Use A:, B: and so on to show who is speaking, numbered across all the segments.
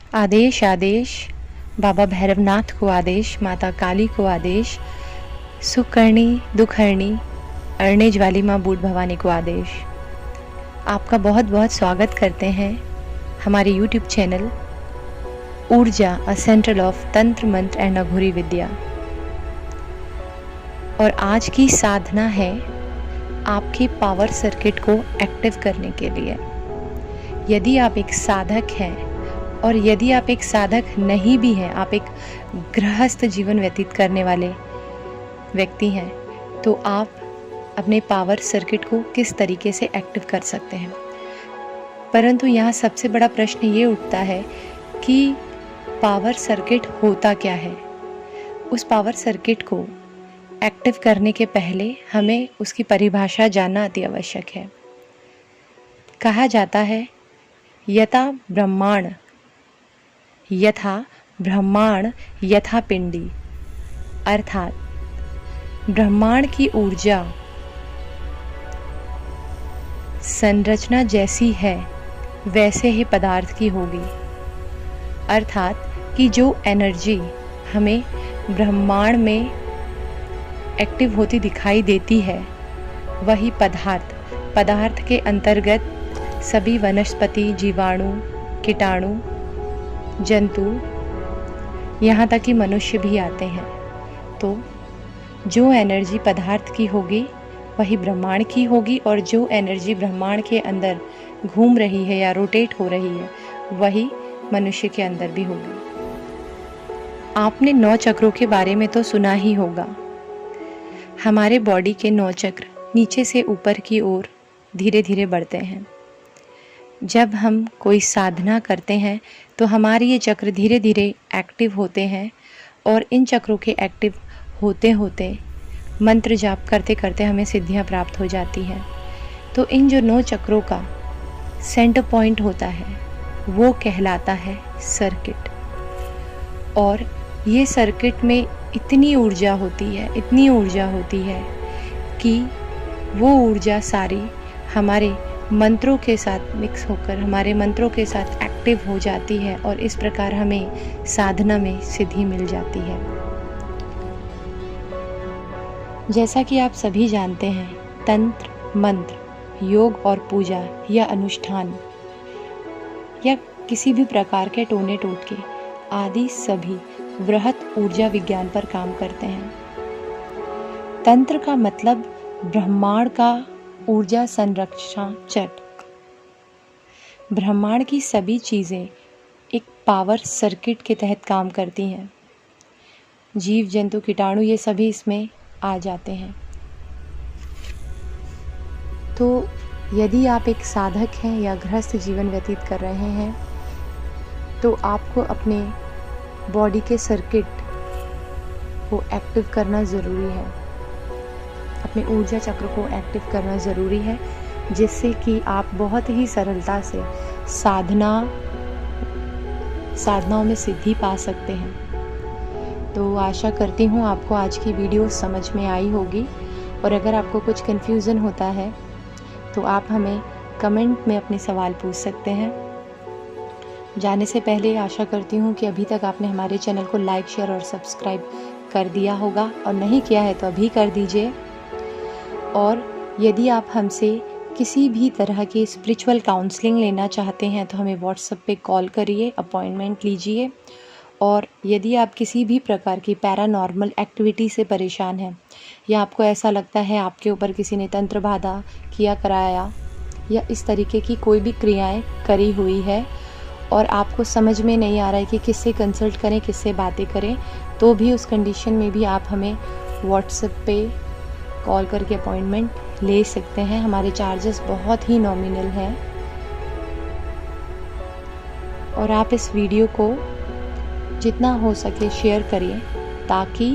A: आदेश आदेश, बाबा भैरवनाथ को आदेश, माता काली को आदेश, सुखकर्णी दुखहरणी अर्णेज वाली माँ बूढ़ भवानी को आदेश। आपका बहुत बहुत स्वागत करते हैं हमारे YouTube चैनल ऊर्जा, अ सेंट्रल ऑफ तंत्र मंत्र एंड अघोरी विद्या। और आज की साधना है आपके पावर सर्किट को एक्टिव करने के लिए। यदि आप एक साधक हैं और यदि आप एक साधक नहीं भी हैं, आप एक गृहस्थ जीवन व्यतीत करने वाले व्यक्ति हैं, तो आप अपने पावर सर्किट को किस तरीके से एक्टिव कर सकते हैं। परंतु यहाँ सबसे बड़ा प्रश्न ये उठता है कि पावर सर्किट होता क्या है। उस पावर सर्किट को एक्टिव करने के पहले हमें उसकी परिभाषा जानना अति आवश्यक है। कहा जाता है यथा ब्रह्मांड यथा पिंडी, अर्थात ब्रह्मांड की ऊर्जा संरचना जैसी है वैसे ही पदार्थ की होगी। अर्थात कि जो एनर्जी हमें ब्रह्मांड में एक्टिव होती दिखाई देती है वही पदार्थ के अंतर्गत सभी वनस्पति, जीवाणु, कीटाणु, जंतु, यहाँ तक कि मनुष्य भी आते हैं। तो जो एनर्जी पदार्थ की होगी वही ब्रह्मांड की होगी, और जो एनर्जी ब्रह्मांड के अंदर घूम रही है या रोटेट हो रही है वही मनुष्य के अंदर भी होगी। आपने 9 चक्रों के बारे में तो सुना ही होगा। हमारे बॉडी के 9 चक्र नीचे से ऊपर की ओर धीरे धीरे बढ़ते हैं। जब हम कोई साधना करते हैं तो हमारे ये चक्र धीरे धीरे एक्टिव होते हैं, और इन चक्रों के एक्टिव होते होते मंत्र जाप करते करते हमें सिद्धियां प्राप्त हो जाती हैं। तो इन जो 9 चक्रों का सेंटर पॉइंट होता है वो कहलाता है सर्किट। और ये सर्किट में इतनी ऊर्जा होती है कि वो ऊर्जा सारी हमारे मंत्रों के साथ मिक्स होकर हमारे मंत्रों के साथ एक्टिव हो जाती है, और इस प्रकार हमें साधना में सिद्धि मिल जाती है। जैसा कि आप सभी जानते हैं, तंत्र, मंत्र, योग और पूजा या अनुष्ठान या किसी भी प्रकार के टोने टोटके आदि सभी वृहत ऊर्जा विज्ञान पर काम करते हैं। तंत्र का मतलब ब्रह्मांड का ऊर्जा संरक्षण चक्र। ब्रह्मांड की सभी चीज़ें एक पावर सर्किट के तहत काम करती हैं। जीव जंतु, कीटाणु, ये सभी इसमें आ जाते हैं। तो यदि आप एक साधक हैं या गृहस्थ जीवन व्यतीत कर रहे हैं तो आपको अपने बॉडी के सर्किट को एक्टिव करना ज़रूरी है, अपने ऊर्जा चक्र को एक्टिव करना ज़रूरी है, जिससे कि आप बहुत ही सरलता से साधनाओं में सिद्धि पा सकते हैं। तो आशा करती हूँ आपको आज की वीडियो समझ में आई होगी, और अगर आपको कुछ कन्फ्यूज़न होता है तो आप हमें कमेंट में अपने सवाल पूछ सकते हैं। जाने से पहले आशा करती हूँ कि अभी तक आपने हमारे चैनल को लाइक, शेयर और सब्सक्राइब कर दिया होगा, और नहीं किया है तो अभी कर दीजिए। और यदि आप हमसे किसी भी तरह की स्पिरिचुअल काउंसलिंग लेना चाहते हैं तो हमें व्हाट्सएप पे कॉल करिए, अपॉइंटमेंट लीजिए। और यदि आप किसी भी प्रकार की पैरानॉर्मल एक्टिविटी से परेशान हैं, या आपको ऐसा लगता है आपके ऊपर किसी ने तंत्र बाधा किया कराया या इस तरीके की कोई भी क्रियाएं करी हुई है और आपको समझ में नहीं आ रहा है कि किससे कंसल्ट करें, किससे बातें करें, तो भी उस कंडीशन में भी आप हमें व्हाट्सएप पे कॉल करके अपॉइंटमेंट ले सकते हैं। हमारे चार्जेस बहुत ही नॉमिनल हैं। और आप इस वीडियो को जितना हो सके शेयर करिए, ताकि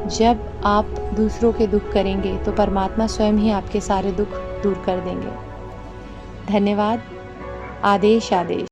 A: जब आप दूसरों के दुख करेंगे तो परमात्मा स्वयं ही आपके सारे दुख दूर कर देंगे। धन्यवाद। आदेश आदेश।